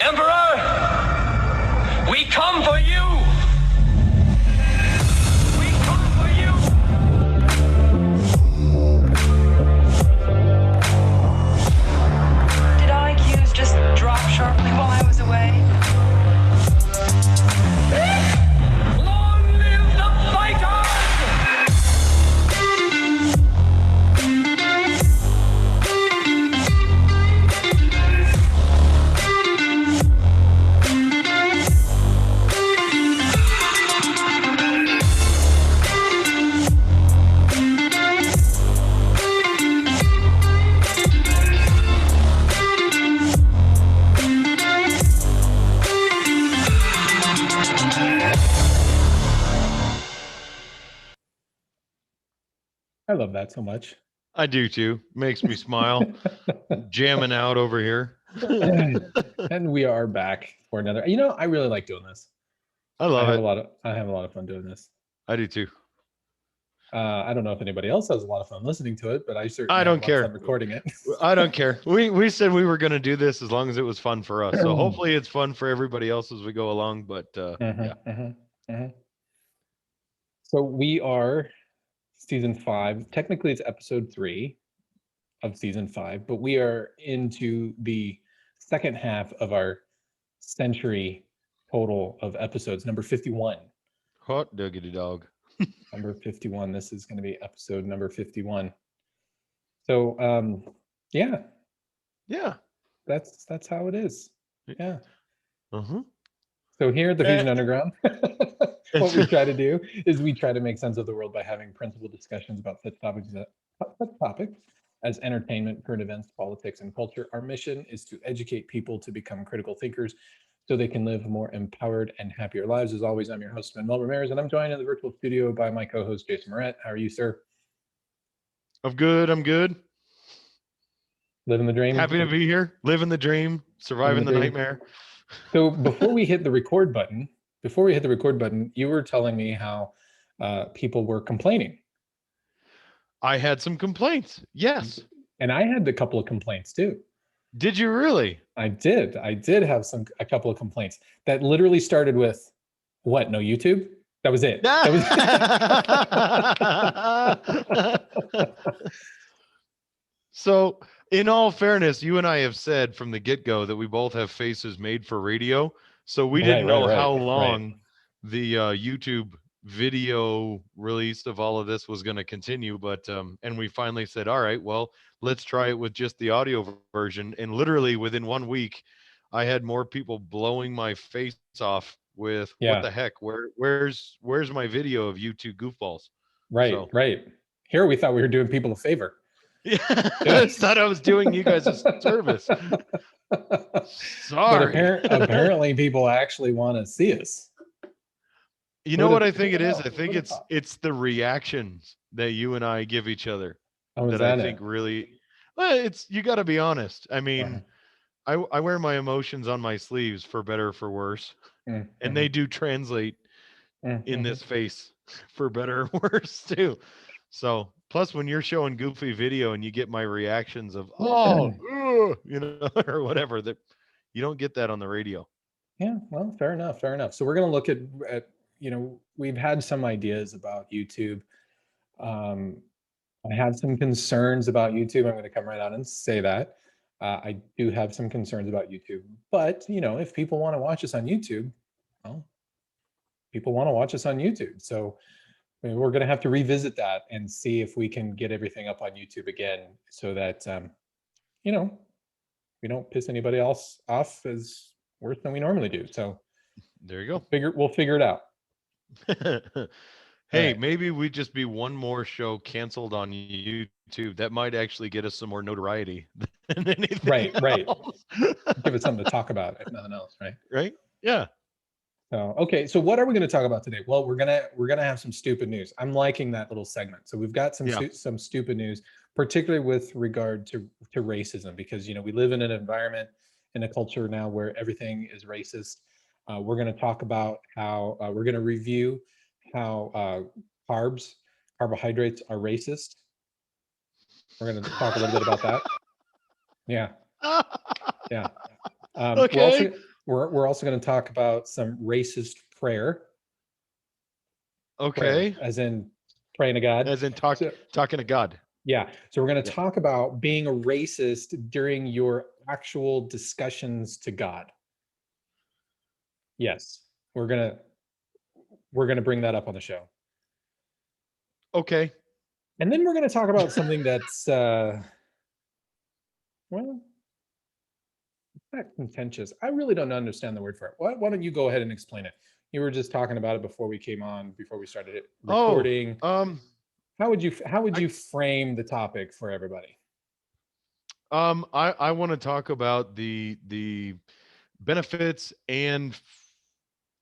Emperor, we come for you! We come for you! Did IQs just drop sharply while I was away? Long live the fighters! I love that so much. I do too. Makes me smile. Jamming out over here. And we are back for another. I really like doing this. I love it. I have a lot of fun doing this. I do too. I don't know if anybody else has a lot of fun listening to it, but I certainly I don't have a lot of care. fun recording it. I don't care. We said we were going to do this as long as it was fun for us. So hopefully it's fun for everybody else as we go along. But yeah. So we are season 5. Technically, it's episode 3 of season 5, but we are into the second half of our century total of episodes, number 51. Hot diggity dog. Number 51. This is going to be episode number 51. So yeah, that's how it is. Yeah. So here at the Fusion Underground, what we try to do is we try to make sense of the world by having principled discussions about such topics as entertainment, current events, politics, and culture. Our mission is to educate people to become critical thinkers so they can live more empowered and happier lives. As always, I'm your host, Manuel Ramirez, and I'm joined in the virtual studio by my co-host, Jason Moret. How are you, sir? I'm good. Living the dream? Happy to be here. Living the dream. Surviving the nightmare. So before we hit the record button, you were telling me how people were complaining. I had some complaints. Yes. And I had a couple of complaints too. Did you really? I did have a couple of complaints that literally started with, what, no YouTube? That was it. So in all fairness, you and I have said from the get-go that we both have faces made for radio. So we didn't know how long the YouTube video release of all of this was going to continue. But and we finally said, all right, well, let's try it with just the audio version. And literally within 1 week, I had more people blowing my face off with what the heck? Where's my video of you two goofballs? Right. Here we thought we were doing people a favor. Yeah, I thought I was doing you guys a service. Sorry. But apparently people actually want to see us. You know what I think it is? I think it's the reactions that you and I give each other that I think really, well, you got to be honest. I mean, I wear my emotions on my sleeves for better or for worse, and they do translate in this face for better or worse too. So plus when you're showing goofy video and you get my reactions of, or whatever, that you don't get that on the radio. Yeah, well, fair enough. So we're going to look at we've had some ideas about YouTube. I have some concerns about YouTube. I'm going to come right out and say that. I do have some concerns about YouTube, but if people want to watch us on YouTube, well, people want to watch us on YouTube. So we're going to have to revisit that and see if we can get everything up on YouTube again so that, we don't piss anybody else off as worse than we normally do. So there you go. We'll figure it out. Hey, maybe we'd just be one more show canceled on YouTube. That might actually get us some more notoriety than anything else. Give it something to talk about, if nothing else, right? Right? Yeah. So, okay, so what are we going to talk about today? Well, we're gonna have some stupid news. I'm liking that little segment. So we've got some stupid news, particularly with regard to racism, because we live in an environment, in a culture now where everything is racist. We're going to talk about how we're going to review how carbohydrates are racist. We're going to talk a little bit about that. Yeah. Okay. We're also going to talk about some racist prayer. Okay. As in praying to God. As in talking to God. Yeah. So we're going to talk about being a racist during your actual discussions to God. Yes. We're going to bring that up on the show. Okay. And then we're going to talk about something that's well, not contentious. I really don't understand the word for it. Why don't you go ahead and explain it? You were just talking about it before we came on, before we started recording. How would you frame the topic for everybody? I want to talk about the benefits and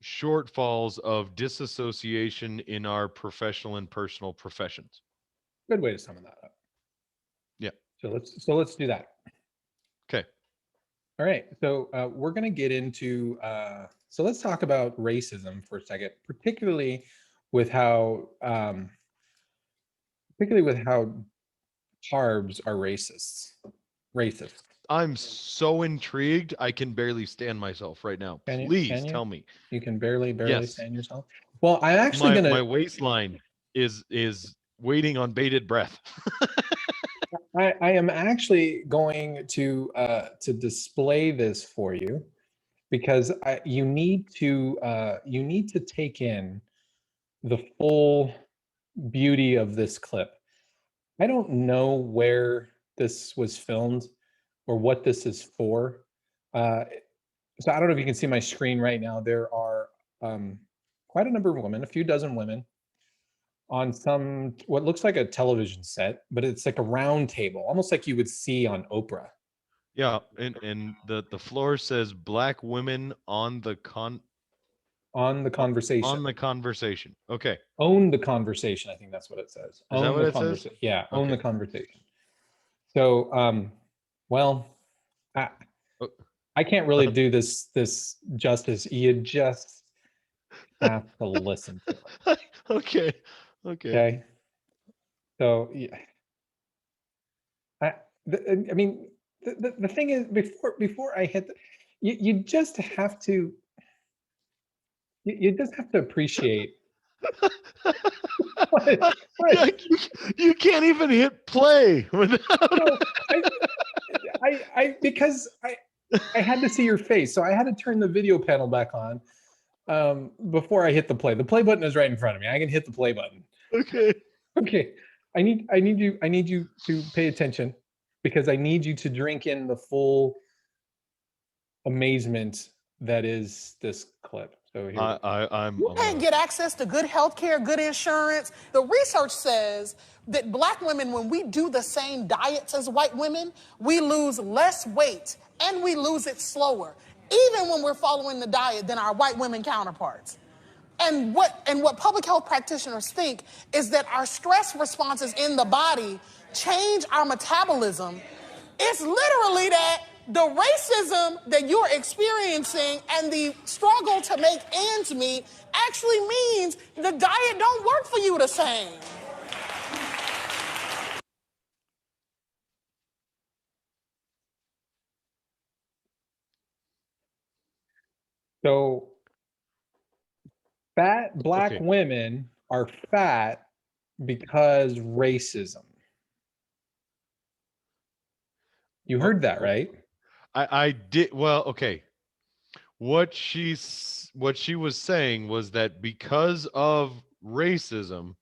shortfalls of disassociation in our professional and personal professions. Good way to sum that up. Yeah. So let's do that. Okay. All right. So we're going to get into so let's talk about racism for a second, particularly with how carbs are racist. I'm so intrigued. I can barely stand myself right now. Please tell me. You can barely stand yourself. Well, I'm actually my waistline is waiting on bated breath. I am actually going to display this for you because you need to take in the full beauty of this clip. I don't know where this was filmed or what this is for. So I don't know if you can see my screen right now. There are quite a number of women, a few dozen women, on what looks like a television set, but it's like a round table, almost like you would see on Oprah. Yeah, and the floor says Black women on the conversation. On the conversation. Okay. Own the conversation. I think that's what it says. Is that what it says? Yeah, own the conversation. So, well, I can't really do this justice. You just have to listen to it. Okay. So, yeah. I mean, the thing is, before I hit, you just have to. You just have to appreciate. You can't even hit play without. Because I had to see your face, so I had to turn the video panel back on before I hit the play. The play button is right in front of me. I can hit the play button. Okay. I need you to pay attention because I need you to drink in the full amazement that is this clip. So here you can't get access to good health care, good insurance. The research says that Black women, when we do the same diets as white women, we lose less weight and we lose it slower, even when we're following the diet, than our white women counterparts. And what public health practitioners think is that our stress responses in the body change our metabolism. It's literally that the racism that you're experiencing and the struggle to make ends meet actually means the diet don't work for you the same. So fat Black women are fat because racism. You heard that, right? I did. Well, okay. What she was saying was that because of racism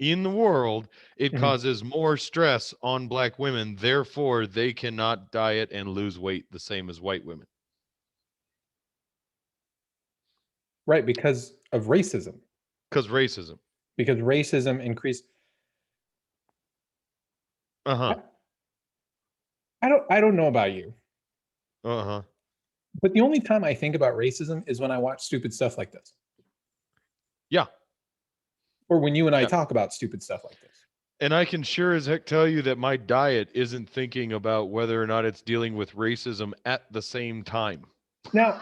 in the world, it causes more stress on Black women. Therefore, they cannot diet and lose weight the same as white women. Right, because of racism. Because racism increased. I don't know about you. But the only time I think about racism is when I watch stupid stuff like this. Yeah. Or when you and I talk about stupid stuff like this. And I can sure as heck tell you that my diet isn't thinking about whether or not it's dealing with racism at the same time. Now,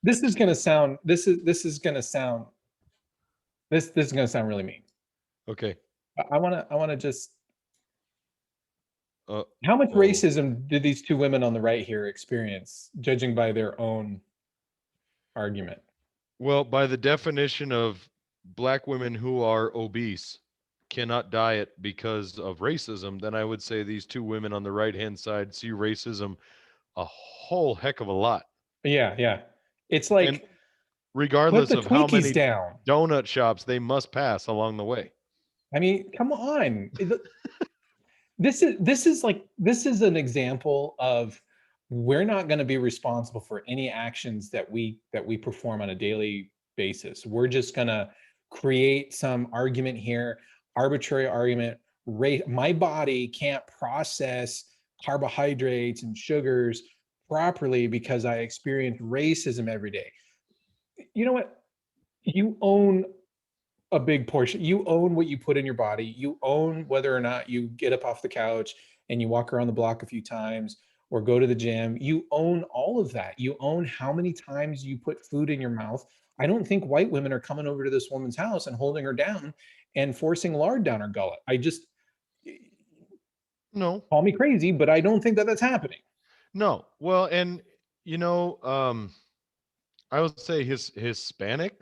this is going to sound really mean. Okay. I want to just How much racism did these two women on the right here experience, judging by their own argument? Well, by the definition of black women who are obese cannot diet because of racism, then I would say these two women on the right-hand side see racism a whole heck of a lot. Yeah. It's like, and regardless put the of how Twinkies many down. donut shops they must pass along the way. I mean, come on. This is an example of, we're not going to be responsible for any actions that we perform on a daily basis. We're just going to create some argument here, arbitrary argument. My body can't process carbohydrates and sugars properly because I experience racism every day. You know what? You own a big portion. You own what you put in your body. You own whether or not you get up off the couch and you walk around the block a few times or go to the gym. You own all of that. You own how many times you put food in your mouth. I don't think white women are coming over to this woman's house and holding her down and forcing lard down her gullet. No, call me crazy, but I don't think that that's happening. No. Well, and I would say Hispanic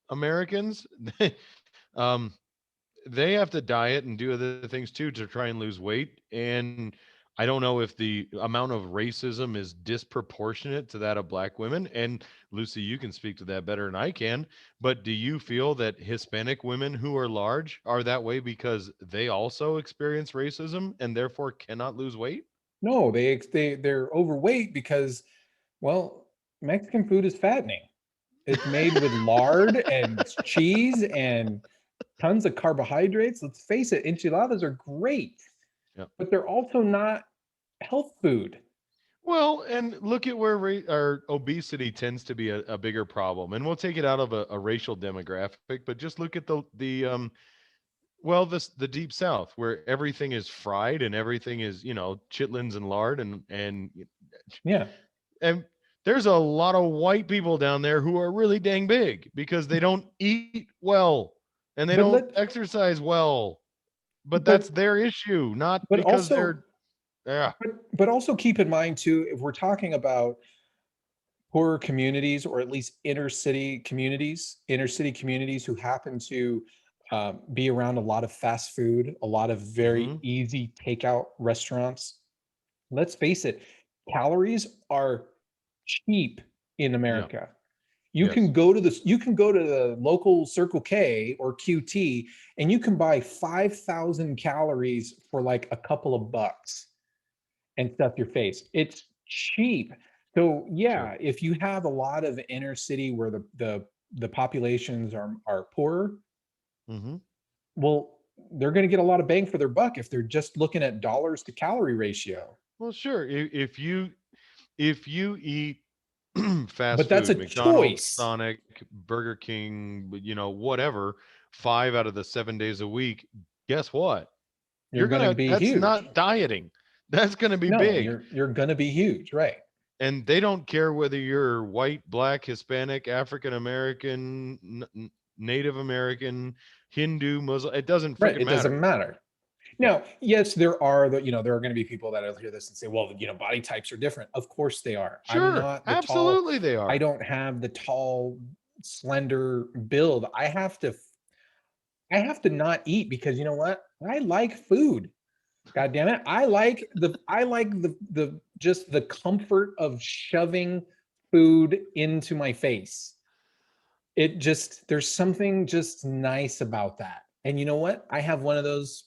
Americans, they have to diet and do other things too to try and lose weight. And I don't know if the amount of racism is disproportionate to that of black women. And Lucy, you can speak to that better than I can. But do you feel that Hispanic women who are large are that way because they also experience racism and therefore cannot lose weight? No, they're overweight because, well, Mexican food is fattening. It's made with lard and cheese and tons of carbohydrates. Let's face it, enchiladas are great, but they're also not health food. Well, and look at where our obesity tends to be a bigger problem, and we'll take it out of a racial demographic, but just look at the deep South, where everything is fried and everything is chitlins and lard and yeah, and there's a lot of white people down there who are really dang big because they don't eat well and they don't exercise well. But that's their issue, not because they're But also keep in mind too, if we're talking about poorer communities, or at least inner city communities who happen to be around a lot of fast food, a lot of very easy takeout restaurants. Let's face it, calories are cheap in America. You can go to the local Circle K or QT and you can buy 5,000 calories for like a couple of bucks and stuff your face. It's cheap. So yeah, if you have a lot of inner city where the populations are poorer, well, they're going to get a lot of bang for their buck if they're just looking at dollars to calorie ratio. Well, sure. If you eat fast but that's food, a McDonald's, choice. Sonic, Burger King, whatever, 5 out of the 7 days a week, guess what? You're going to be that's huge. not dieting. That's going to be big. You're going to be huge, right? And they don't care whether you're white, black, Hispanic, African American, Native American, Hindu, Muslim. It doesn't freaking matter. It doesn't matter. Now, yes, there are there are going to be people that will hear this and say, well, body types are different. Of course they are. Sure, absolutely they are. I don't have the tall, slender build. I have to not eat because you know what? I like food. God damn it. I like the just the comfort of shoving food into my face. There's something just nice about that. And you know what? I have one of those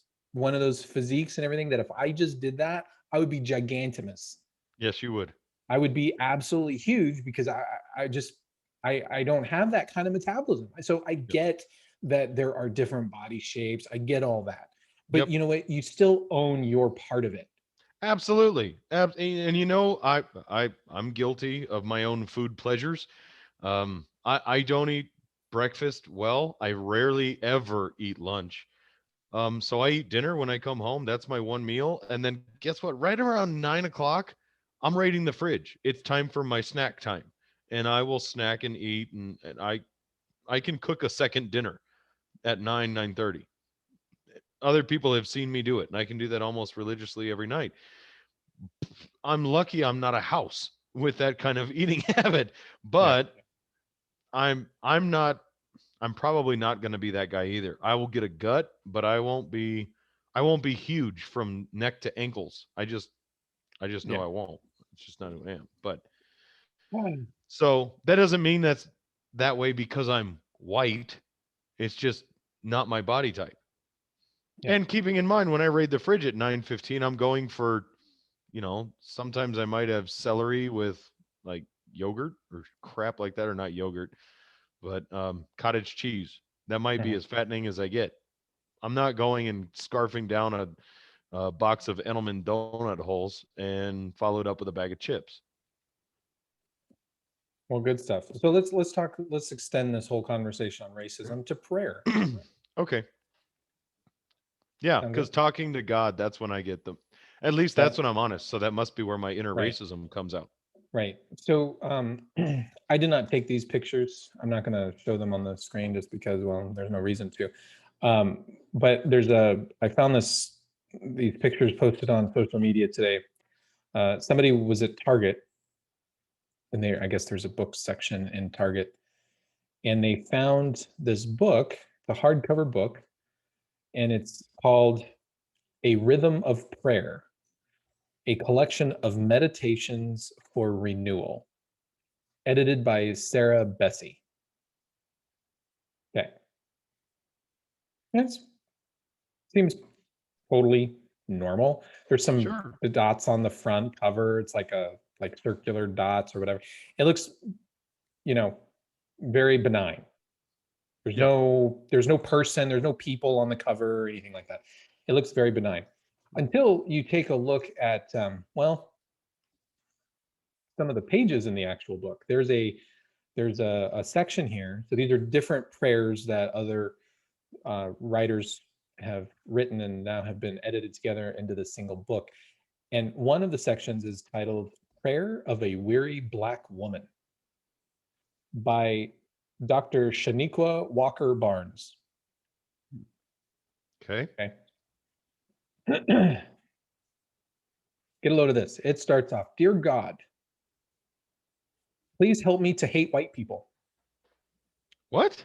physiques and everything that if I just did that, I would be gigantimous. Yes, you would. I would be absolutely huge because I don't have that kind of metabolism. So I get that there are different body shapes. I get all that. But you know what? You still own your part of it. Absolutely. And I'm guilty of my own food pleasures. I don't eat breakfast well. I rarely ever eat lunch. So I eat dinner when I come home. That's my one meal. And then guess what? Right around 9 o'clock, I'm raiding the fridge. It's time for my snack time. And I will snack and eat. And I can cook a second dinner at 9:30. other people have seen me do it, and I can do that almost religiously every night. I'm lucky I'm not a house with that kind of eating habit, but I'm probably not going to be that guy either. I will get a gut, but I won't be huge from neck to ankles. I just know I won't. It's just not who I am. But so that doesn't mean that's that way because I'm white. It's just not my body type. Yeah. And keeping in mind, when I raid the fridge at 9:15, I'm going for, sometimes I might have celery with like yogurt or crap like that, or not yogurt, but cottage cheese. That might be as fattening as I get. I'm not going and scarfing down a box of Engelman donut holes and followed up with a bag of chips. Well, good stuff. So let's extend this whole conversation on racism to prayer. Okay. Yeah, because talking to God, that's when I get them. At least that's when I'm honest. So that must be where my inner racism comes out. Right. So I did not take these pictures. I'm not going to show them on the screen just because, well, there's no reason to. But I found these pictures posted on social media today. Somebody was at Target, and I guess there's a book section in Target, and they found this book, the hardcover book, and it's called A Rhythm of Prayer, a collection of meditations for renewal, edited by Sarah Bessey. Okay. It seems totally normal. There's some dots on the front cover. It's like circular dots or whatever. It looks, very benign. There's no person, there's no people on the cover or anything like that. It looks very benign until you take a look at, some of the pages in the actual book. There's a section here. So these are different prayers that other writers have written and now have been edited together into this single book. And one of the sections is titled Prayer of a Weary Black Woman by Dr. Shaniqua Walker Barnes. Okay. Get a load of this. It starts off, Dear God, please help me to hate white people. What?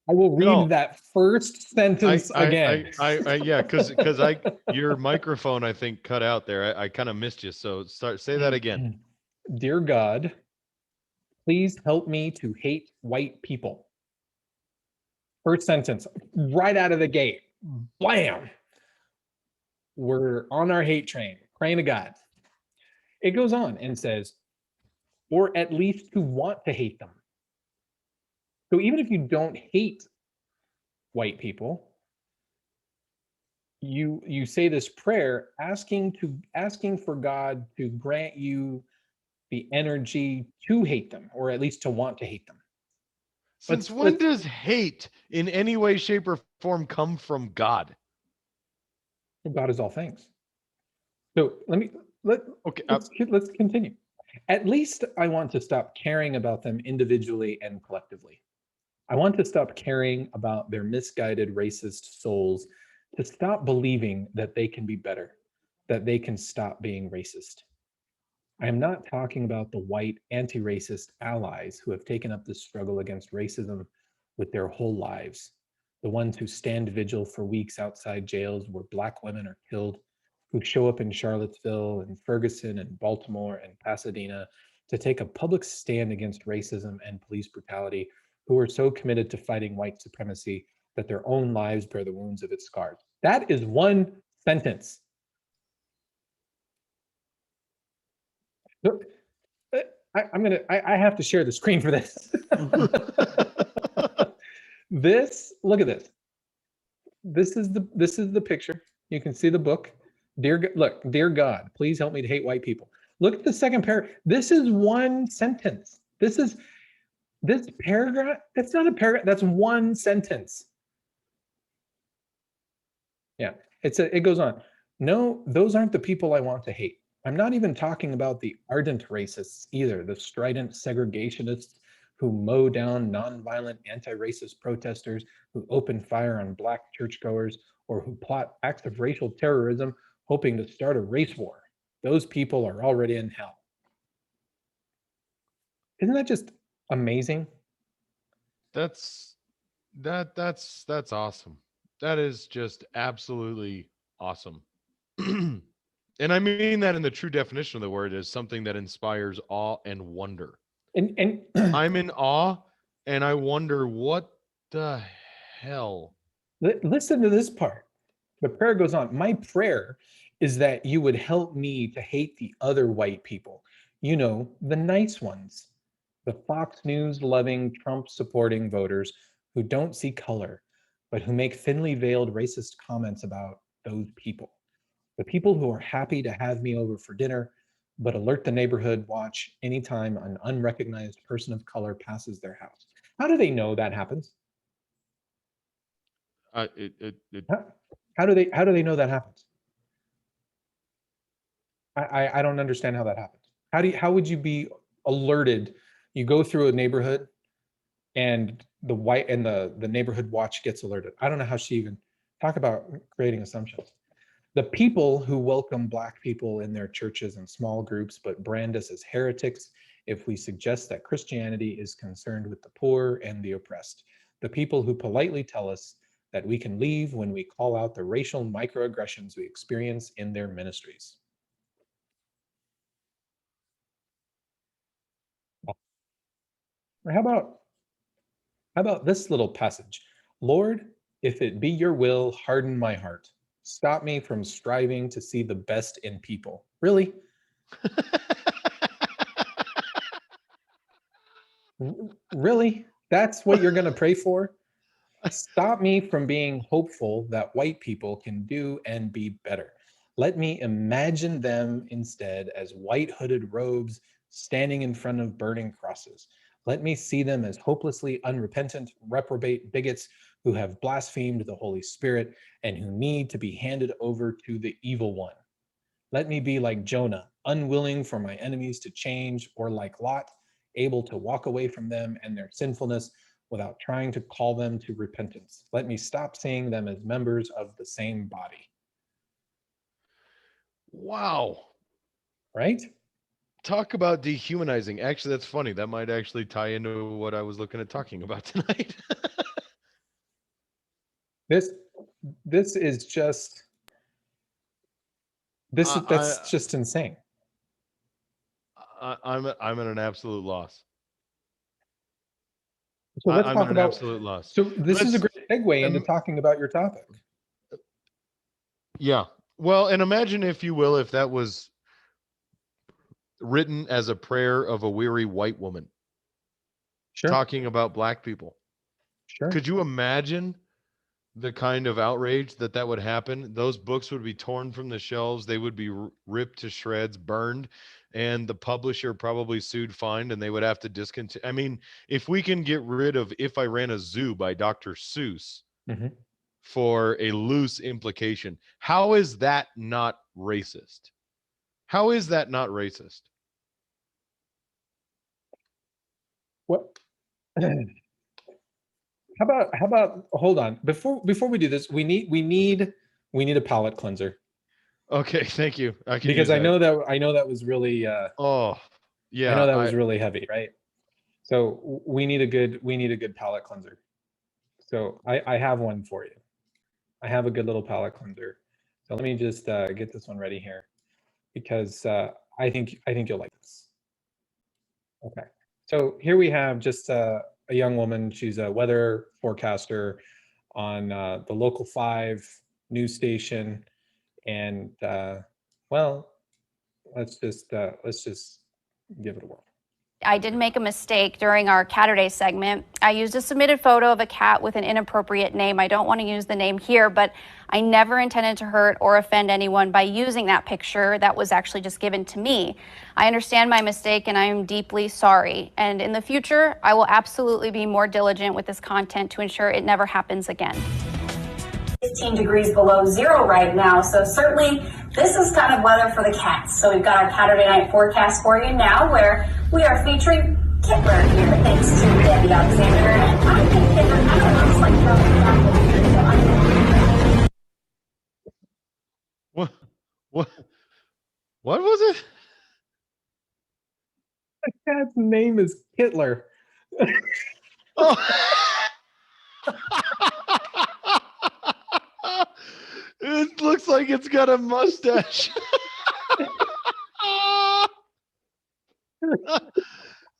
I will read that first sentence again. Yeah, because your microphone, I think, cut out there. I kind of missed you. So say that again. Dear God, please help me to hate white people. First sentence, right out of the gate. Blam. We're on our hate train, praying to God. It goes on and says, or at least to want to hate them. So even if you don't hate white people, you say this prayer asking for God to grant you the energy to hate them, or at least to want to hate them. Since when does hate in any way, shape, or form come from God? God is all things. So let's continue. At least I want to stop caring about them individually and collectively. I want to stop caring about their misguided racist souls, to stop believing that they can be better, that they can stop being racist. I am not talking about the white anti-racist allies who have taken up this struggle against racism with their whole lives, the ones who stand vigil for weeks outside jails where Black women are killed, who show up in Charlottesville and Ferguson and Baltimore and Pasadena to take a public stand against racism and police brutality, who are so committed to fighting white supremacy that their own lives bear the wounds of its scars. That is one sentence. I have to share the screen for this. Look at this. This is the picture. You can see the book. Dear God, please help me to hate white people. Look at the second paragraph. This is one sentence. This paragraph, that's not a paragraph, that's one sentence. Yeah, it goes on. No, those aren't the people I want to hate. I'm not even talking about the ardent racists either, the strident segregationists who mow down nonviolent anti-racist protesters, who open fire on Black churchgoers, or who plot acts of racial terrorism hoping to start a race war. Those people are already in hell. Isn't that just amazing? That's awesome. That is just absolutely awesome. And I mean that in the true definition of the word, as something that inspires awe and wonder. And I'm in awe and I wonder what the hell. Listen to this part. The prayer goes on. My prayer is that you would help me to hate the other white people. You know, the nice ones. The Fox News loving, Trump supporting voters who don't see color, but who make thinly veiled racist comments about those people. The people who are happy to have me over for dinner, but alert the neighborhood watch anytime an unrecognized person of color passes their house. How do they know that happens? How do they know that happens? I don't understand how that happens. How would you be alerted? You go through a neighborhood and the neighborhood watch gets alerted. I don't know how she even talk about creating assumptions. The people who welcome Black people in their churches and small groups, but brand us as heretics if we suggest that Christianity is concerned with the poor and the oppressed. The people who politely tell us that we can leave when we call out the racial microaggressions we experience in their ministries. Or how about this little passage? Lord, if it be your will, harden my heart. Stop me from striving to see the best in people. Really? Really? That's what you're going to pray for? Stop me from being hopeful that white people can do and be better. Let me imagine them instead as white hooded robes standing in front of burning crosses. Let me see them as hopelessly unrepentant, reprobate bigots who have blasphemed the Holy Spirit and who need to be handed over to the evil one. Let me be like Jonah, unwilling for my enemies to change, or like Lot, able to walk away from them and their sinfulness without trying to call them to repentance. Let me stop seeing them as members of the same body. Wow. Right? Talk about dehumanizing. Actually, that's funny. That might actually tie into what I was looking at talking about tonight. This is just that's just insane. I'm at an absolute loss. So let's talk about absolute loss. So this is a great segue into talking about your topic. Yeah. Well, and imagine, if you will, if that was written as a prayer of a weary white woman, sure, talking about Black people. Sure. Could you imagine the kind of outrage that would happen? Those books would be torn from the shelves. They would be ripped to shreds, burned, and the publisher probably sued, fined, and they would have to discontinue. I mean, if we can get rid of If I Ran a Zoo by Dr. Seuss for a loose implication, how is that not racist? How is that not racist? What? How about hold on, before we do this, we need a palate cleanser. Okay, thank you. Because I know that was really oh yeah, I know that was really heavy, right? So we need a good palate cleanser. So I have one for you. I have a good little palate cleanser. So let me just get this one ready here, because I think you'll like this. Okay, so here we have just a young woman. She's a weather forecaster on the local 5 news station, and well, let's just give it a whirl. I did make a mistake during our Catterday segment. I used a submitted photo of a cat with an inappropriate name. I don't want to use the name here, but I never intended to hurt or offend anyone by using that picture that was actually just given to me. I understand my mistake and I am deeply sorry. And in the future, I will absolutely be more diligent with this content to ensure it never happens again. 15 degrees below zero right now, so certainly this is kind of weather for the cats. So we've got our Saturday night forecast for you now, where we are featuring Hitler here, thanks to Debbie Alexander. And I think Hitler kind of looks like What? What was it? The cat's name is Hitler. Oh. It looks like it's got a mustache.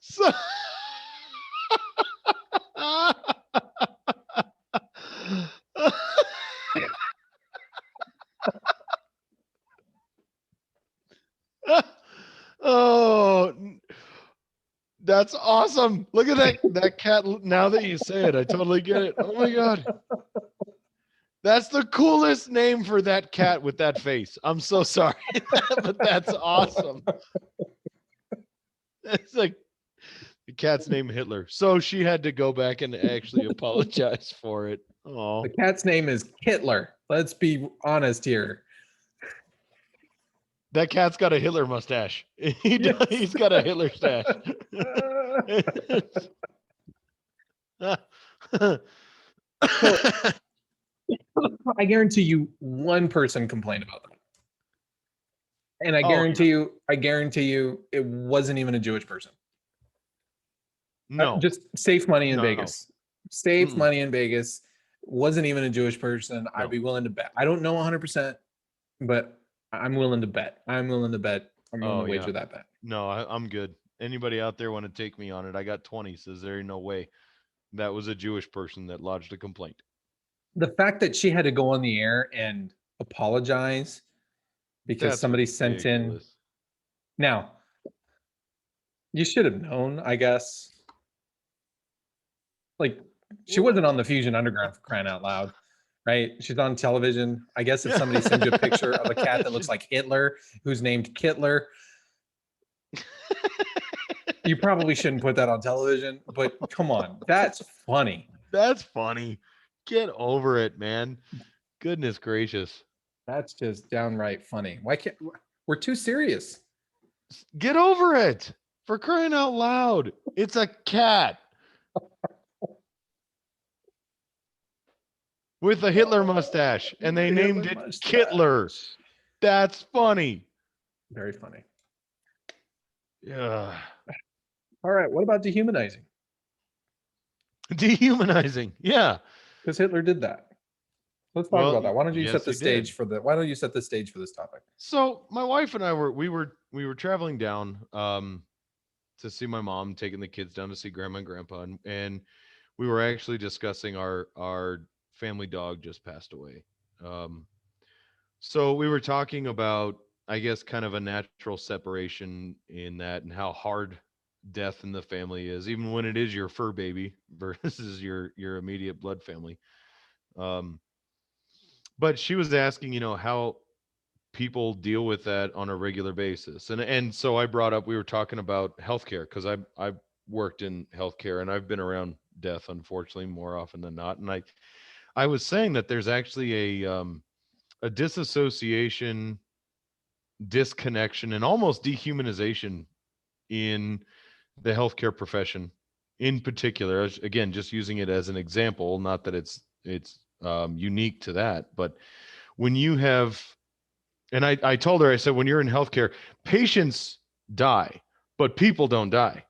So oh, that's awesome. Look at that cat. Now that you say it, I totally get it. Oh my God. That's the coolest name for that cat with that face. I'm so sorry, but that's awesome. It's like the cat's name Hitler. So she had to go back and actually apologize for it. Oh, The cat's name is Hitler. Let's be honest here. that cat's got a Hitler mustache. He's got a Hitler stash. I guarantee you one person complained about that. And I guarantee you it wasn't even a Jewish person. No. Just safe money in No. Vegas. Safe money in Vegas. Wasn't even a Jewish person. No. I'd be willing to bet. I don't know 100%, but I'm willing to bet. I'm willing to wager that bet. No, I'm good. Anybody out there want to take me on it? I got 20. Says there ain't no way that was a Jewish person that lodged a complaint. The fact that she had to go on the air and apologize because That's somebody sent in. ridiculous. Now, you should have known, I guess. Like, she wasn't on the Fusion Underground, for crying out loud, right? She's on television. I guess if somebody sends you a picture of a cat that looks like Hitler, who's named Kittler, you probably shouldn't put that on television. But come on, that's funny. That's funny. Get over it, man. Goodness gracious. That's just downright funny. Why can't we're too serious? Get over it. For crying out loud. It's a cat. With a Hitler mustache. And they named it Kittler. That's funny. Very funny. Yeah. All right. What about dehumanizing? Dehumanizing. Yeah. Because Hitler did that. Let's talk about that. Why don't you yes, set the he stage did. for the? Why don't you set the stage for this topic? So my wife and I were traveling down to see my mom, taking the kids down to see grandma and grandpa, and we were actually discussing our family dog just passed away. So we were talking about, I guess, kind of a natural separation in that, and how hard death in the family is, even when it is your fur baby versus your immediate blood family. But she was asking, how people deal with that on a regular basis. And so I brought up, we were talking about healthcare, because I've worked in healthcare and I've been around death, unfortunately, more often than not. And I was saying that there's actually a disassociation, disconnection, and almost dehumanization in the healthcare profession in particular. Again, just using it as an example, not that it's unique to that, but when you have, and I told her, I said, when you're in healthcare, patients die, but people don't die.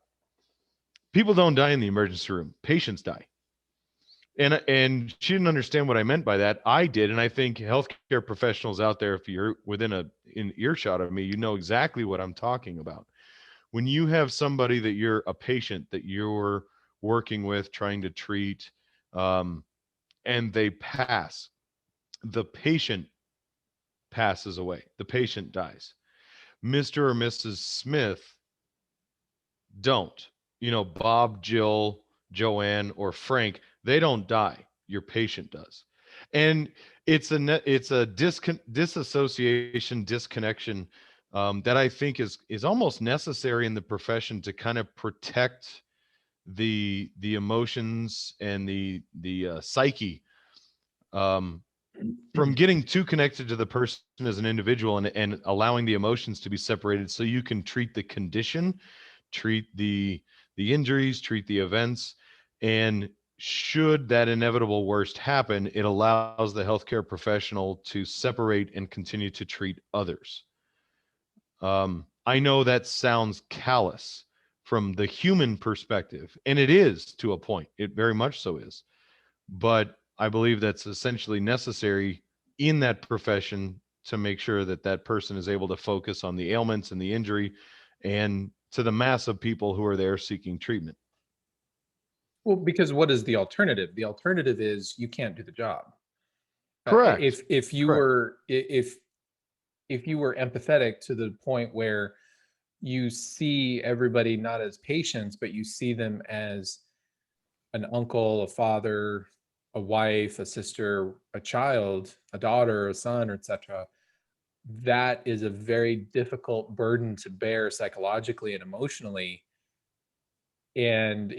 People don't die in the emergency room. Patients die. And she didn't understand what I meant by that. I did. And I think healthcare professionals out there, if you're within an earshot of me, you know exactly what I'm talking about. When you have somebody that you're a patient that you're working with, trying to treat, and they pass, the patient passes away. The patient dies. Mr. or Mrs. Smith don't. Bob, Jill, Joanne, or Frank, they don't die. Your patient does. And it's a disassociation, disconnection that I think is almost necessary in the profession to kind of protect the emotions and the psyche from getting too connected to the person as an individual, and allowing the emotions to be separated so you can treat the condition, treat the the injuries, treat the events, and should that inevitable worst happen, it allows the healthcare professional to separate and continue to treat others. I know that sounds callous from the human perspective, and it is to a point. It very much so is. But I believe that's essentially necessary in that profession to make sure that that person is able to focus on the ailments and the injury and to the mass of people who are there seeking treatment. Well, because what is the alternative? The alternative is you can't do the job. Correct. If you were empathetic to the point where you see everybody not as patients, but you see them as an uncle, a father, a wife, a sister, a child, a daughter, a son, etc., that is a very difficult burden to bear psychologically and emotionally. And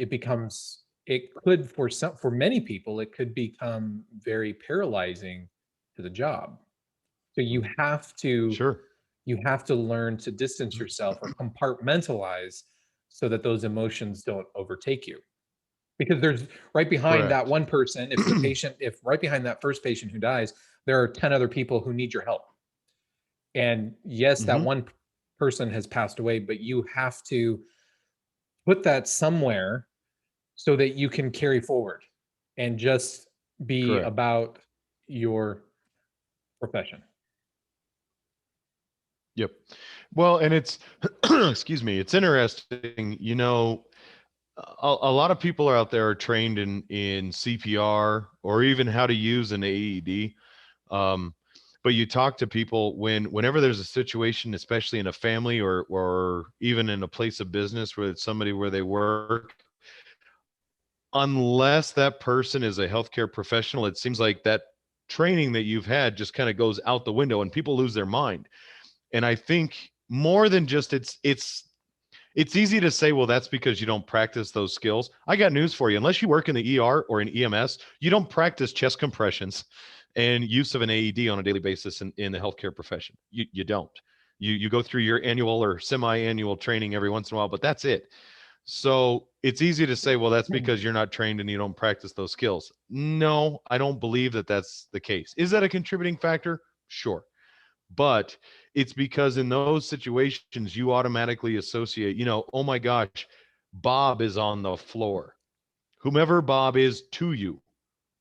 for many people, it could become very paralyzing to the job. So you have to learn to distance yourself or compartmentalize so that those emotions don't overtake you. Because there's right behind that one person, if right behind that first patient who dies, there are 10 other people who need your help. And yes, that one person has passed away, but you have to put that somewhere so that you can carry forward and just be about your profession. Yep. Well, and it's, excuse me, it's interesting, you know, a lot of people are out there are trained in CPR or even how to use an AED. But you talk to people whenever there's a situation, especially in a family or even in a place of business where it's somebody where they work, unless that person is a healthcare professional, it seems like that training that you've had just kind of goes out the window and people lose their mind. And I think more than just it's easy to say, well, that's because you don't practice those skills. I got news for you. Unless you work in the ER or in EMS, you don't practice chest compressions and use of an AED on a daily basis in the healthcare profession. You don't. You go through your annual or semi-annual training every once in a while, but that's it. So it's easy to say, well, that's because you're not trained and you don't practice those skills. No, I don't believe that that's the case. Is that a contributing factor? Sure. But it's because in those situations, you automatically associate, you know, oh my gosh, Bob is on the floor. Whomever Bob is to you,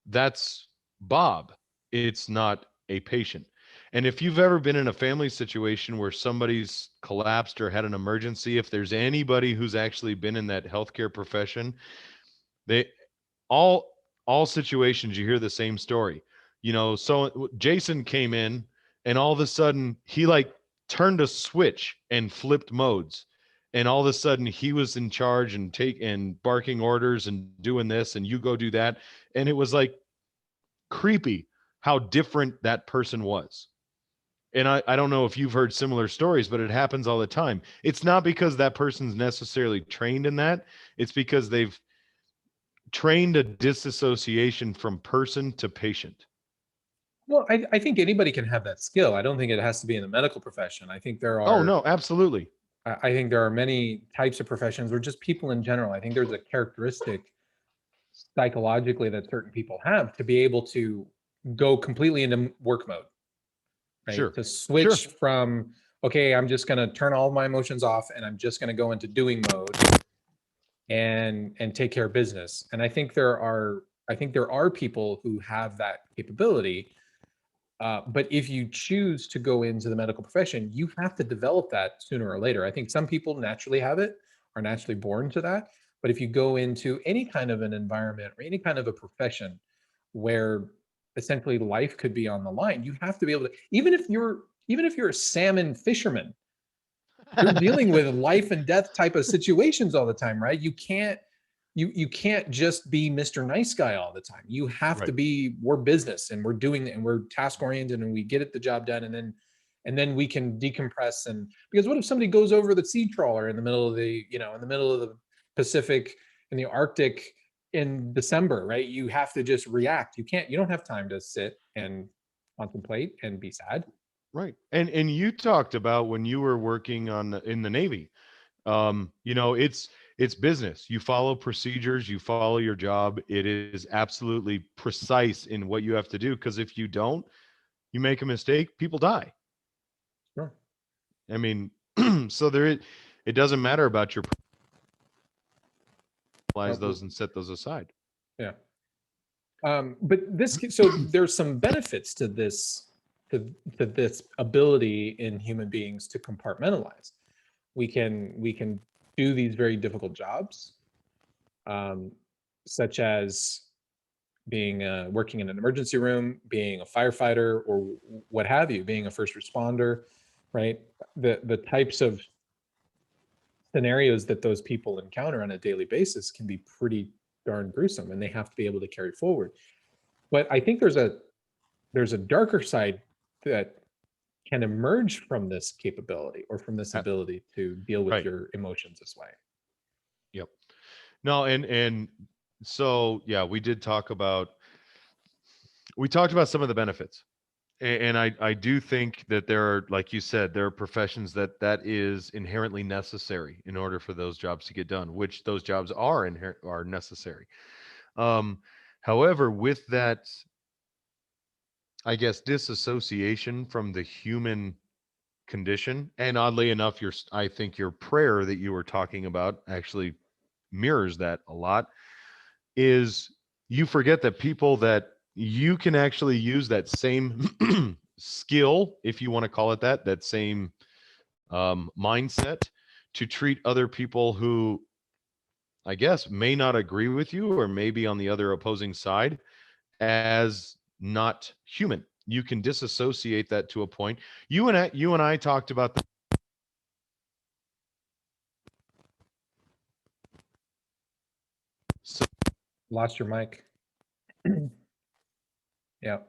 that's Bob. It's not a patient. And if you've ever been in a family situation where somebody's collapsed or had an emergency, if there's anybody who's actually been in that healthcare profession, they all situations, you hear the same story. You know, so Jason came in and all of a sudden he like turned a switch and flipped modes. And all of a sudden he was in charge and barking orders and doing this and you go do that. And it was like creepy how different that person was. And I don't know if you've heard similar stories, but it happens all the time. It's not because that person's necessarily trained in that. It's because they've trained a disassociation from person to patient. Well, I think anybody can have that skill. I don't think it has to be in the medical profession. I think there are. Oh, no, absolutely. I think there are many types of professions or just people in general. I think there's a characteristic psychologically that certain people have to be able to go completely into work mode. Right? Sure. To switch from, okay, I'm just going to turn all of my emotions off and I'm just going to go into doing mode and take care of business. And I think there are people who have that capability. But if you choose to go into the medical profession, you have to develop that sooner or later. I think some people naturally have it, are naturally born to that. But if you go into any kind of an environment or any kind of a profession where essentially life could be on the line, you have to be able to, even if you're a salmon fisherman, you're dealing with life and death type of situations all the time, right? You can't just be Mr. Nice Guy all the time. You have to be, we're business and we're doing, and we're task oriented and we get the job done. And then we can decompress. And because what if somebody goes over the sea trawler in the middle of the Pacific, in the Arctic in December, right? You have to just react. You don't have time to sit and contemplate and be sad. Right. And you talked about when you were working in the Navy, you know, it's it's business. You follow procedures, you follow your job. It is absolutely precise in what you have to do, because if you don't, you make a mistake, people die. Sure. I mean, so it doesn't matter about your those and set those aside. Yeah. But so there's some benefits to this, to this ability in human beings to compartmentalize. We can do these very difficult jobs, such as being working in an emergency room, being a firefighter, or what have you, being a first responder, right? The types of scenarios that those people encounter on a daily basis can be pretty darn gruesome, and they have to be able to carry forward. But I think there's a darker side that can emerge from this capability, or from this ability to deal with your emotions this way. Yep. No, and so yeah, we talked about some of the benefits. And I do think that there are, like you said, there are professions that is inherently necessary in order for those jobs to get done, which those jobs are necessary. However, with that, I guess, disassociation from the human condition, and oddly enough, I think your prayer that you were talking about actually mirrors that a lot, is you forget that people that you can actually use that same skill, if you want to call it that same mindset, to treat other people who, I guess, may not agree with you or maybe on the other opposing side, as not human. You can disassociate that to a point. You and I talked about So, lost your mic. Yeah.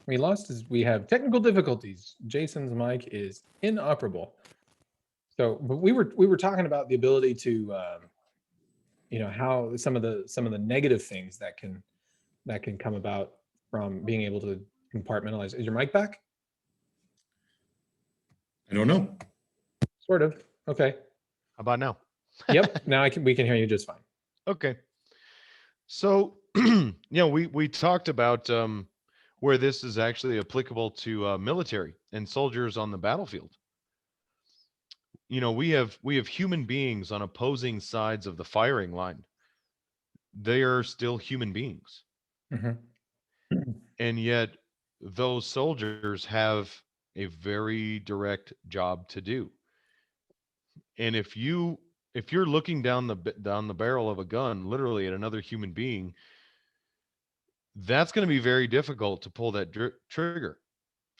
We have technical difficulties. Jason's mic is inoperable. So, but we were talking about the ability to, how some of the negative things that can come about from being able to compartmentalize. Is your mic back? I don't know. Sort of. Okay. How about now? Yep. Now we can hear you just fine. Okay. So, we talked about where this is actually applicable to military and soldiers on the battlefield. We have human beings on opposing sides of the firing line. They are still human beings. Mm-hmm. And yet those soldiers have a very direct job to do. And if you're looking down the barrel of a gun, literally, at another human being, that's going to be very difficult to pull that trigger.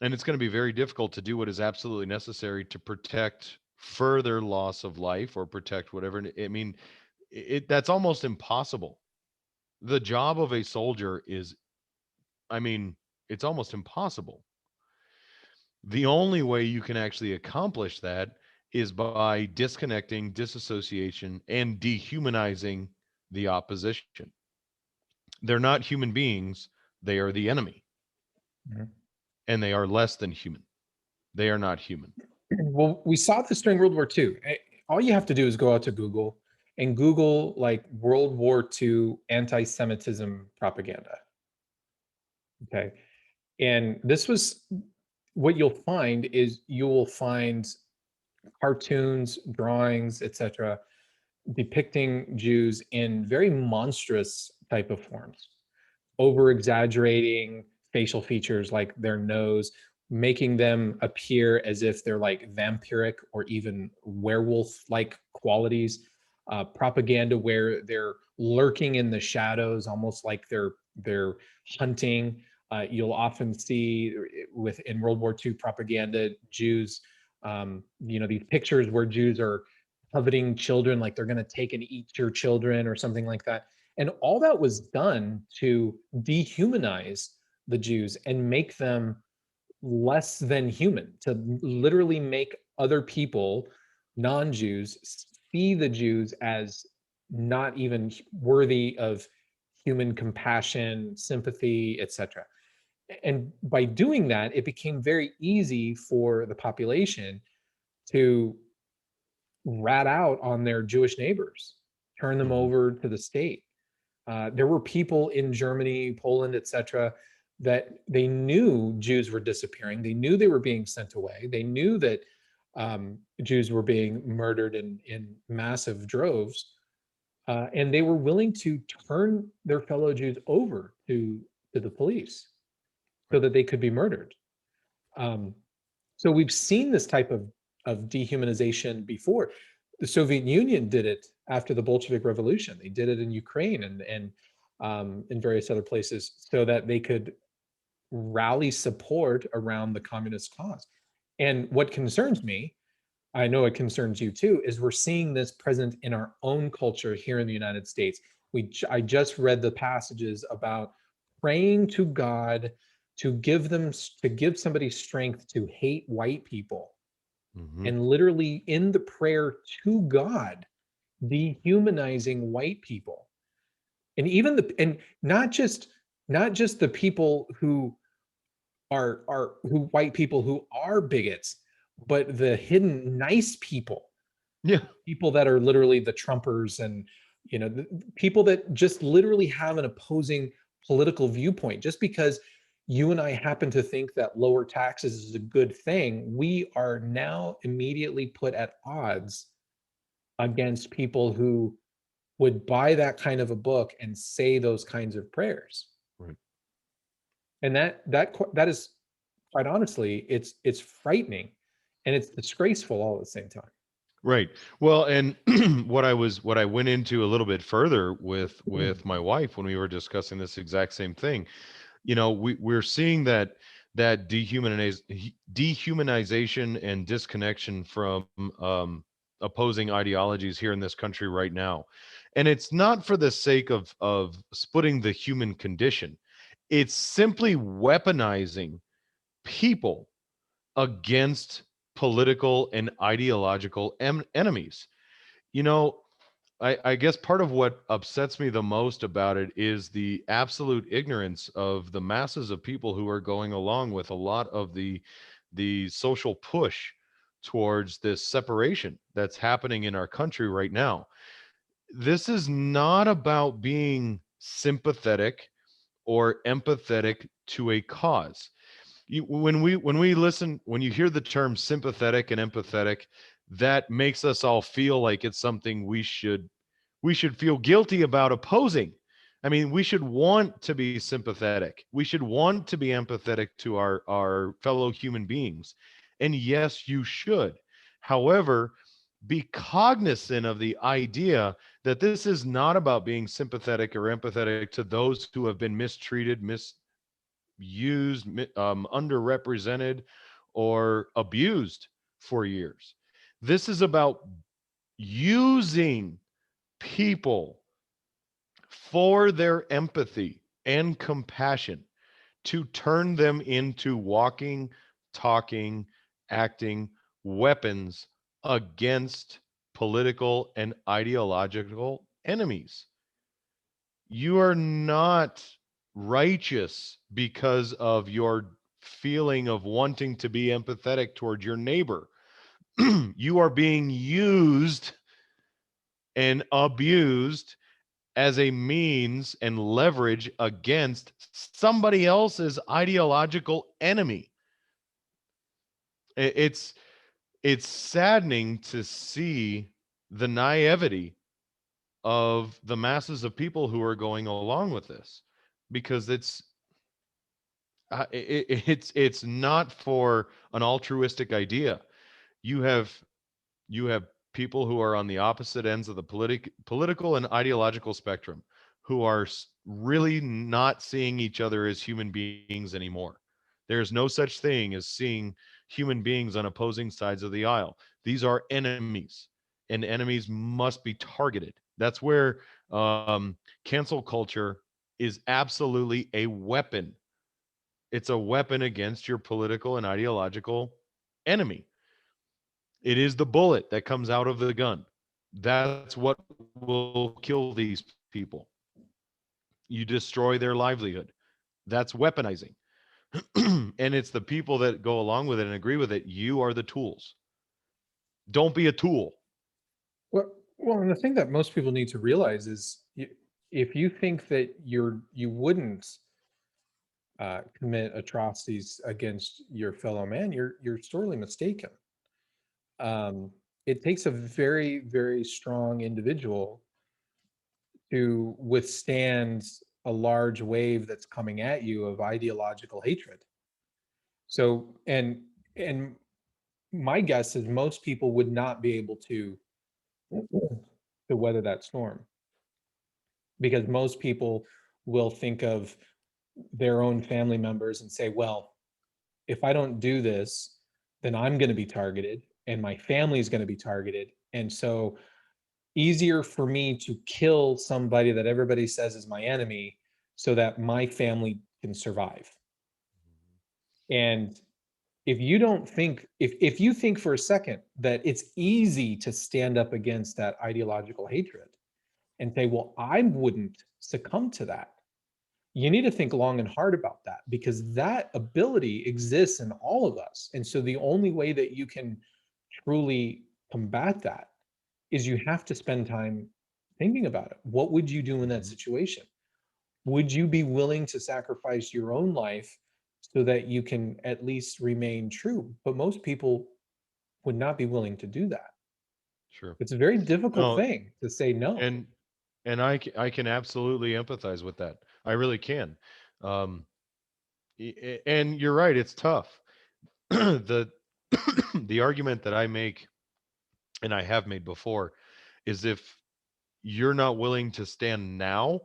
And it's going to be very difficult to do what is absolutely necessary to protect further loss of life, or protect whatever. I mean, that's almost impossible. The job of a soldier is, it's almost impossible. The only way you can actually accomplish that is by disconnecting, disassociation, and dehumanizing the opposition. They're not human beings. They are the enemy. Mm-hmm. And they are less than human. They are not human. Well, we saw this during World War II. All you have to do is go out to Google and Google like World War II anti-Semitism propaganda. Okay. And this was, what you'll find is you will find cartoons, drawings, etc., depicting Jews in very monstrous type of forms, over exaggerating facial features like their nose, making them appear as if they're like vampiric or even werewolf-like qualities. Propaganda where they're lurking in the shadows, almost like they're hunting. You'll often see in World War II propaganda, Jews, these pictures where Jews are coveting children, like they're going to take and eat your children or something like that. And all that was done to dehumanize the Jews and make them less than human, to literally make other people, non-Jews, see the Jews as not even worthy of human compassion, sympathy, etc. And by doing that, it became very easy for the population to rat out on their Jewish neighbors, turn them over to the state. There were people in Germany, Poland, etc., that they knew Jews were disappearing. They knew they were being sent away. They knew that Jews were being murdered in massive droves. And they were willing to turn their fellow Jews over to the police so that they could be murdered. So we've seen this type of dehumanization before. The Soviet Union did it after the Bolshevik Revolution. They did it in Ukraine and in various other places so that they could rally support around the communist cause. And what concerns me, I know it concerns you too, is we're seeing this present in our own culture here in the United States. I just read the passages about praying to God to give somebody strength to hate white people. And literally in the prayer to God, dehumanizing white people. And even not just the people who white people who are bigots, but the hidden nice people. Yeah. People that are literally the Trumpers and, the people that just literally have an opposing political viewpoint. Just because you and I happen to think that lower taxes is a good thing, we are now immediately put at odds against people who would buy that kind of a book and say those kinds of prayers. Right. And that is, quite honestly, it's frightening and it's disgraceful all at the same time. Right. Well, and what I went into a little bit further with my wife when we were discussing this exact same thing, we're seeing that dehumanization and disconnection from opposing ideologies here in this country right now. And it's not for the sake of splitting the human condition. It's simply weaponizing people against political and ideological enemies. I guess part of what upsets me the most about it is the absolute ignorance of the masses of people who are going along with a lot of the social push towards this separation that's happening in our country right now. This is not about being sympathetic or empathetic to a cause. When you hear the term sympathetic and empathetic, that makes us all feel like it's something we should feel guilty about opposing. I mean, we should want to be sympathetic. We should want to be empathetic to our fellow human beings. And yes, you should. However, be cognizant of the idea that this is not about being sympathetic or empathetic to those who have been mistreated, misused, underrepresented, or abused for years. This is about using people for their empathy and compassion to turn them into walking, talking, acting weapons against political and ideological enemies. You are not righteous because of your feeling of wanting to be empathetic toward your neighbor. You are being used and abused as a means and leverage against somebody else's ideological enemy. It's saddening to see the naivety of the masses of people who are going along with this, because it's not for an altruistic idea. You have people who are on the opposite ends of the political and ideological spectrum who are really not seeing each other as human beings anymore. There's no such thing as seeing human beings on opposing sides of the aisle. These are enemies, and enemies must be targeted. That's where cancel culture is absolutely a weapon. It's a weapon against your political and ideological enemy. It is the bullet that comes out of the gun. That's what will kill these people. You destroy their livelihood. That's weaponizing. And it's the people that go along with it and agree with it. You are the tools. Don't be a tool. Well, and the thing that most people need to realize is if you think that you wouldn't commit atrocities against your fellow man, you're sorely mistaken. Um, it takes a very, very strong individual to withstand a large wave that's coming at you of ideological hatred. So, and my guess is most people would not be able to weather that storm, because most people will think of their own family members and say, well, if I don't do this, then I'm going to be targeted and my family is going to be targeted. And so easier for me to kill somebody that everybody says is my enemy so that my family can survive. And if you don't think, if you think for a second that it's easy to stand up against that ideological hatred and say, well, I wouldn't succumb to that, you need to think long and hard about that, because that ability exists in all of us. And so the only way that you can truly combat that is you have to spend time thinking about it. What would you do in that situation? Would you be willing to sacrifice your own life so that you can at least remain true? But most people would not be willing to do that. Sure. It's a very difficult No, thing to say no. and I can absolutely empathize with that. I really can. Um, and you're right, it's tough. the the argument that I make, and I have made before, is if you're not willing to stand now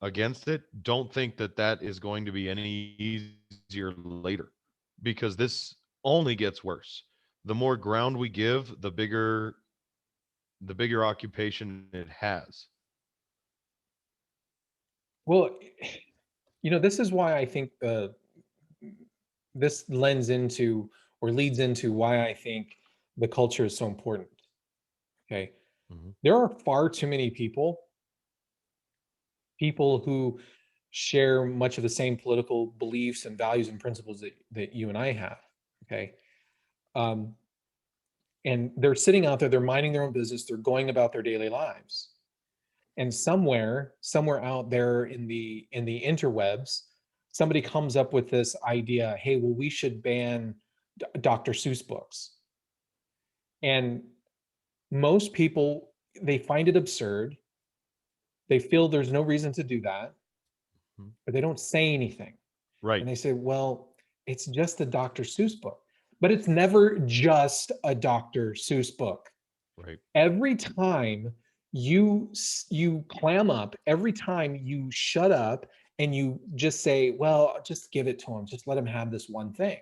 against it, don't think that that is going to be any easier later, because this only gets worse. The more ground we give, the bigger occupation it has. Well, this is why I think this lends into or leads into why I think the culture is so important. Okay. Mhm. There are far too many people who share much of the same political beliefs and values and principles that you and I have. Okay. Um, and they're sitting out there, they're minding their own business, they're going about their daily lives. And somewhere out there in the interwebs, somebody comes up with this idea, hey, well, we should ban Dr. Seuss books. And most people, they find it absurd. They feel there's no reason to do that, but they don't say anything. Right. And they say, well, it's just a Dr. Seuss book. But it's never just a Dr. Seuss book. Right. Every time you clam up, every time you shut up and you just say, well, just give it to him, just let him have this one thing,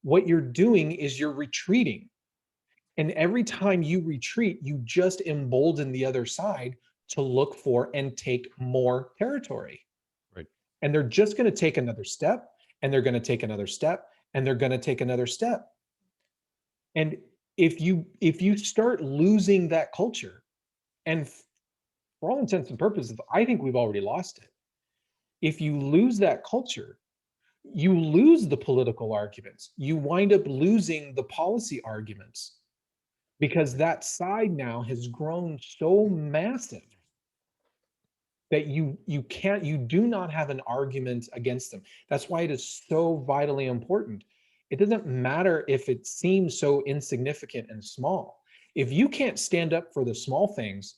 what you're doing is you're retreating. And every time you retreat, you just embolden the other side to look for and take more territory. Right. And they're just going to take another step, and they're going to take another step, and they're going to take another step. And if you start losing that culture, and for all intents and purposes, I think we've already lost it. If you lose that culture, you lose the political arguments. You wind up losing the policy arguments, because that side now has grown so massive that you do not have an argument against them. That's why it is so vitally important. It doesn't matter if it seems so insignificant and small. If you can't stand up for the small things,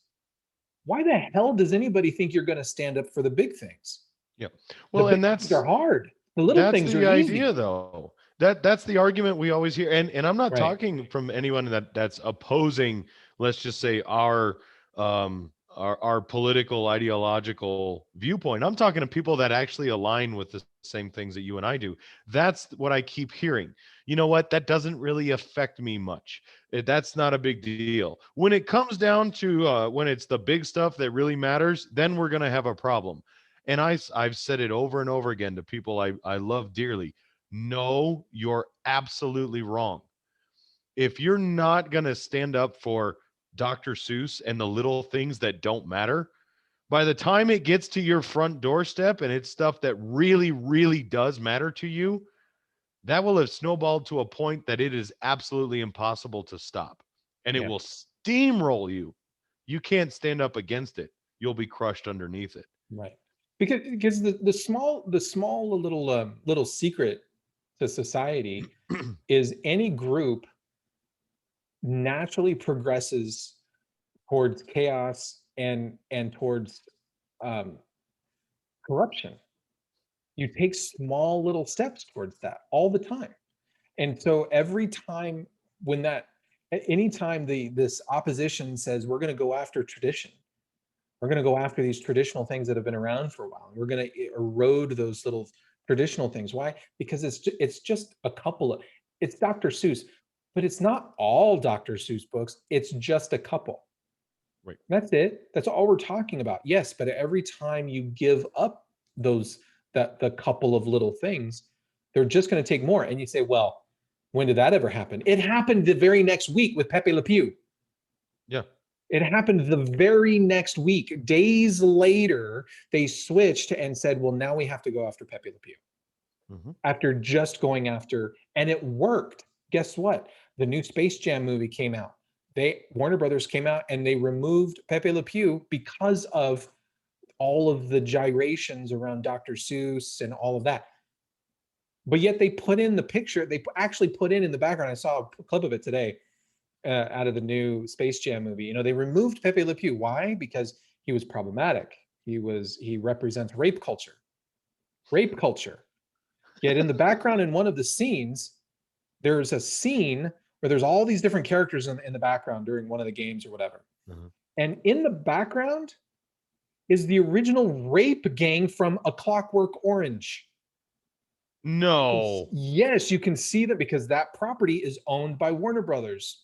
why the hell does anybody think you're going to stand up for the big things? Yeah. Well, the and big things are hard. The little things are easy. Idea, though. That's the argument we always hear. And I'm not Right. talking from anyone that's opposing, let's just say, our political ideological viewpoint. I'm talking to people that actually align with the same things that you and I do. That's what I keep hearing. You know what? That doesn't really affect me much. That's not a big deal. When it comes down to when it's the big stuff that really matters, then we're going to have a problem. And I've said it over and over again to people I love dearly. No, you're absolutely wrong. If you're not going to stand up for Dr. Seuss and the little things that don't matter, by the time it gets to your front doorstep and it's stuff that really, really does matter to you, that will have snowballed to a point that it is absolutely impossible to stop. And it will steamroll you. You can't stand up against it. You'll be crushed underneath it. Right. Because the small little secret to society is any group naturally progresses towards chaos and towards corruption. You take small little steps towards that all the time. And so every time anytime this opposition says we're going to go after tradition, we're going to go after these traditional things that have been around for a while, we're going to erode those little traditional things. Why? Because it's just a couple of, it's Dr. Seuss, but it's not all Dr. Seuss books. It's just a couple. Right. That's it. That's all we're talking about. Yes, but every time you give up the couple of little things, they're just going to take more. And you say, well, when did that ever happen? It happened the very next week with Pepe Le Pew. Yeah. It happened the very next week. Days later, they switched and said, well, now we have to go after Pepe Le Pew. After just going after, and it worked. Guess what? The new Space Jam movie came out. Warner Brothers came out and they removed Pepe Le Pew because of all of the gyrations around Dr. Seuss and all of that. But yet they put in the picture, they actually put in the background, I saw a clip of it today, out of the new Space Jam movie. You know, they removed Pepe Le Pew. Why? Because he was problematic. He represents rape culture. Rape culture. Yet in the background in one of the scenes, there's a scene where there's all these different characters in the background during one of the games or whatever. And in the background is the original rape gang from A Clockwork Orange. No. Yes, you can see that because that property is owned by Warner Brothers.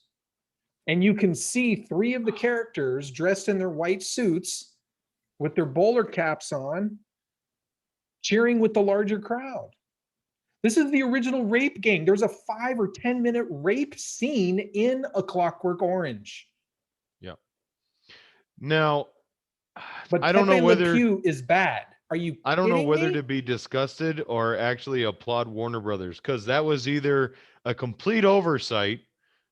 And you can see 3 of the characters dressed in their white suits with their bowler caps on, cheering with the larger crowd. This is the original rape gang. There's a 5 or 10 minute rape scene in A Clockwork Orange. Yeah. Now, but I don't know whether Le Pew is bad. Are you? I don't know whether me? to be disgusted or actually applaud Warner Brothers, because that was either a complete oversight,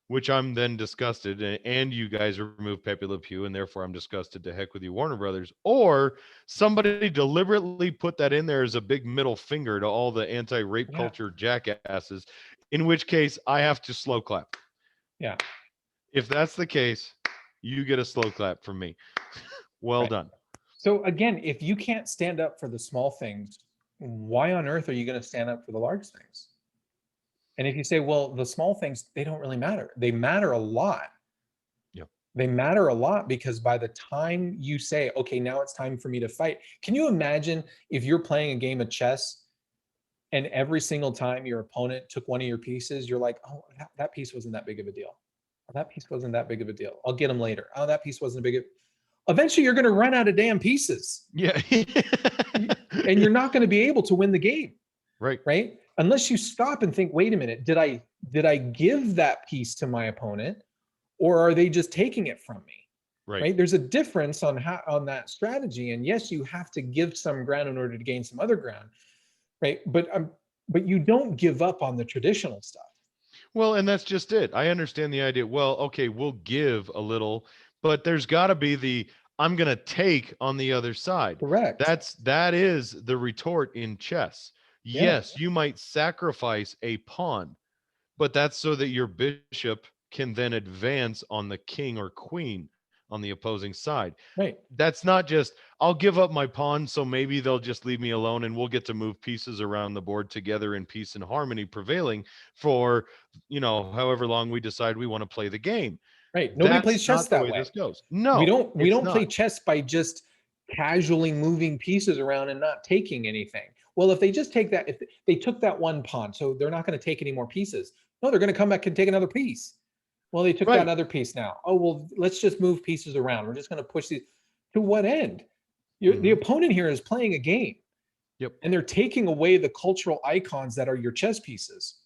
which I'm then disgusted, and you guys removed Pepe Le Pew, and therefore I'm disgusted to heck with you, Warner Brothers, or somebody deliberately put that in there as a big middle finger to all the anti-rape culture jackasses, in which case I have to slow clap. Yeah. If that's the case, you get a slow clap from me. Well done. So again, if you can't stand up for the small things, why on earth are you going to stand up for the large things? And if you say, well, the small things, they don't really matter. They matter a lot. Yeah. They matter a lot because by the time you say, okay, now it's time for me to fight. Can you imagine if you're playing a game of chess and every single time your opponent took one of your pieces, you're like, oh, that piece wasn't that big of a deal. Oh, that piece wasn't that big of a deal. I'll get them later. Oh, that piece wasn't a big. Eventually, you're going to run out of damn pieces. Yeah. And you're not going to be able to win the game. Right. Right. Unless you stop and think, wait a minute, did I give that piece to my opponent, or are they just taking it from me? Right. There's a difference on that strategy. And yes, you have to give some ground in order to gain some other ground. Right. But you don't give up on the traditional stuff. Well, and that's just it. I understand the idea. Well, okay, we'll give a little, but there's got to be I'm going to take on the other side. Correct. That is the retort in chess. Yeah. Yes, you might sacrifice a pawn, but that's so that your bishop can then advance on the king or queen on the opposing side. Right. That's not just, I'll give up my pawn, so maybe they'll just leave me alone and we'll get to move pieces around the board together in peace and harmony, prevailing for, however long we decide we want to play the game. Right. Nobody plays chess that way. This goes. No, we don't play chess by just casually moving pieces around and not taking anything. Well, if they just take that, if they took that one pawn, so they're not going to take any more pieces. No, they're going to come back and take another piece. Well, they took that other piece now. Oh, well, let's just move pieces around. We're just going to push these. To what end? The opponent here is playing a game. Yep. And they're taking away the cultural icons that are your chess pieces.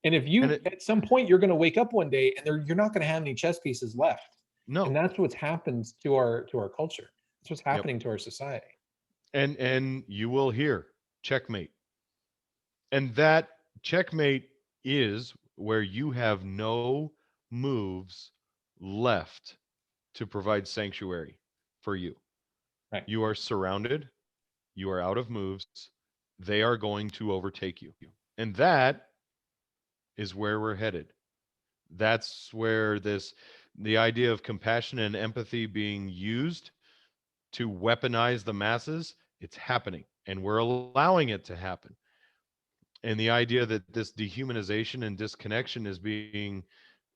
And if you, at some point, you're going to wake up one day and you're not going to have any chess pieces left. No. And that's what's happened to our culture. That's what's happening to our society. And you will hear checkmate. And that checkmate is where you have no moves left to provide sanctuary for you. Right. You are surrounded. You are out of moves. They are going to overtake you. And that is where we're headed. That's where the idea of compassion and empathy being used to weaponize the masses, it's happening. And we're allowing it to happen. And the idea that this dehumanization and disconnection is being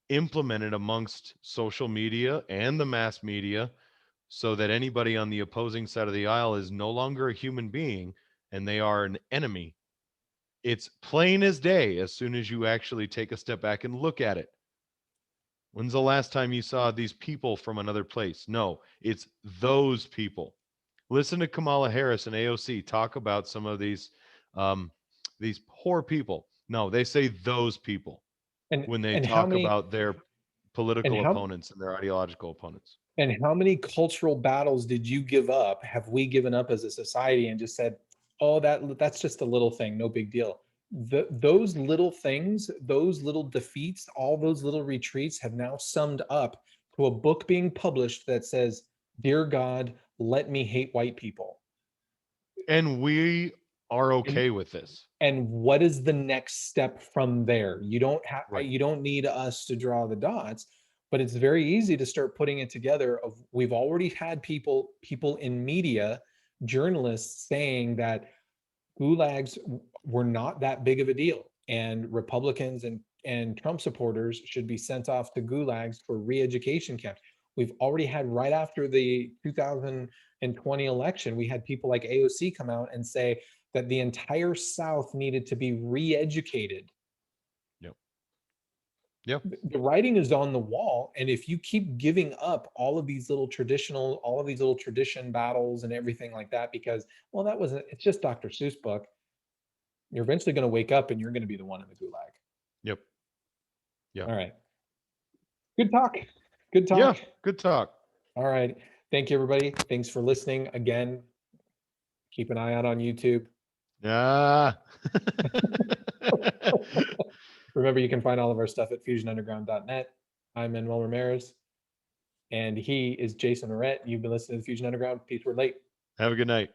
implemented amongst social media and the mass media so that anybody on the opposing side of the aisle is no longer a human being and they are an enemy. It's plain as day as soon as you actually take a step back and look at it. When's the last time you saw these people from another place? No, it's those people. Listen to Kamala Harris and AOC talk about some of these poor people. No, they say those people when they talk about their political opponents and their ideological opponents. And how many cultural battles did you give up? Have we given up as a society and just said, "Oh, that's just a little thing, no big deal." Those little things, those little defeats, all those little retreats have now summed up to a book being published that says, "Dear God, let me hate white people." And we are okay with this. And what is the next step from there? You don't have, Right. you don't need us to draw the dots, but it's very easy to start putting it together. We've already had people in media, journalists saying that gulags were not that big of a deal, and Republicans and Trump supporters should be sent off to gulags for re-education camps. We've already had, right after the 2020 election, we had people like AOC come out and say that the entire South needed to be re-educated. Yep. The writing is on the wall, and if you keep giving up all of these little tradition battles and everything like that, because, well, it's just Dr. Seuss book, you're eventually going to wake up and you're going to be the one in the gulag. Yep. Yeah. All right. Good talk. Yeah, good talk. All right. Thank you, everybody. Thanks for listening. Again, keep an eye out on YouTube. Remember, you can find all of our stuff at fusionunderground.net. I'm Manuel Ramirez, and he is Jason Moret. You've been listening to the Fusion Underground. Peace, we're late. Have a good night.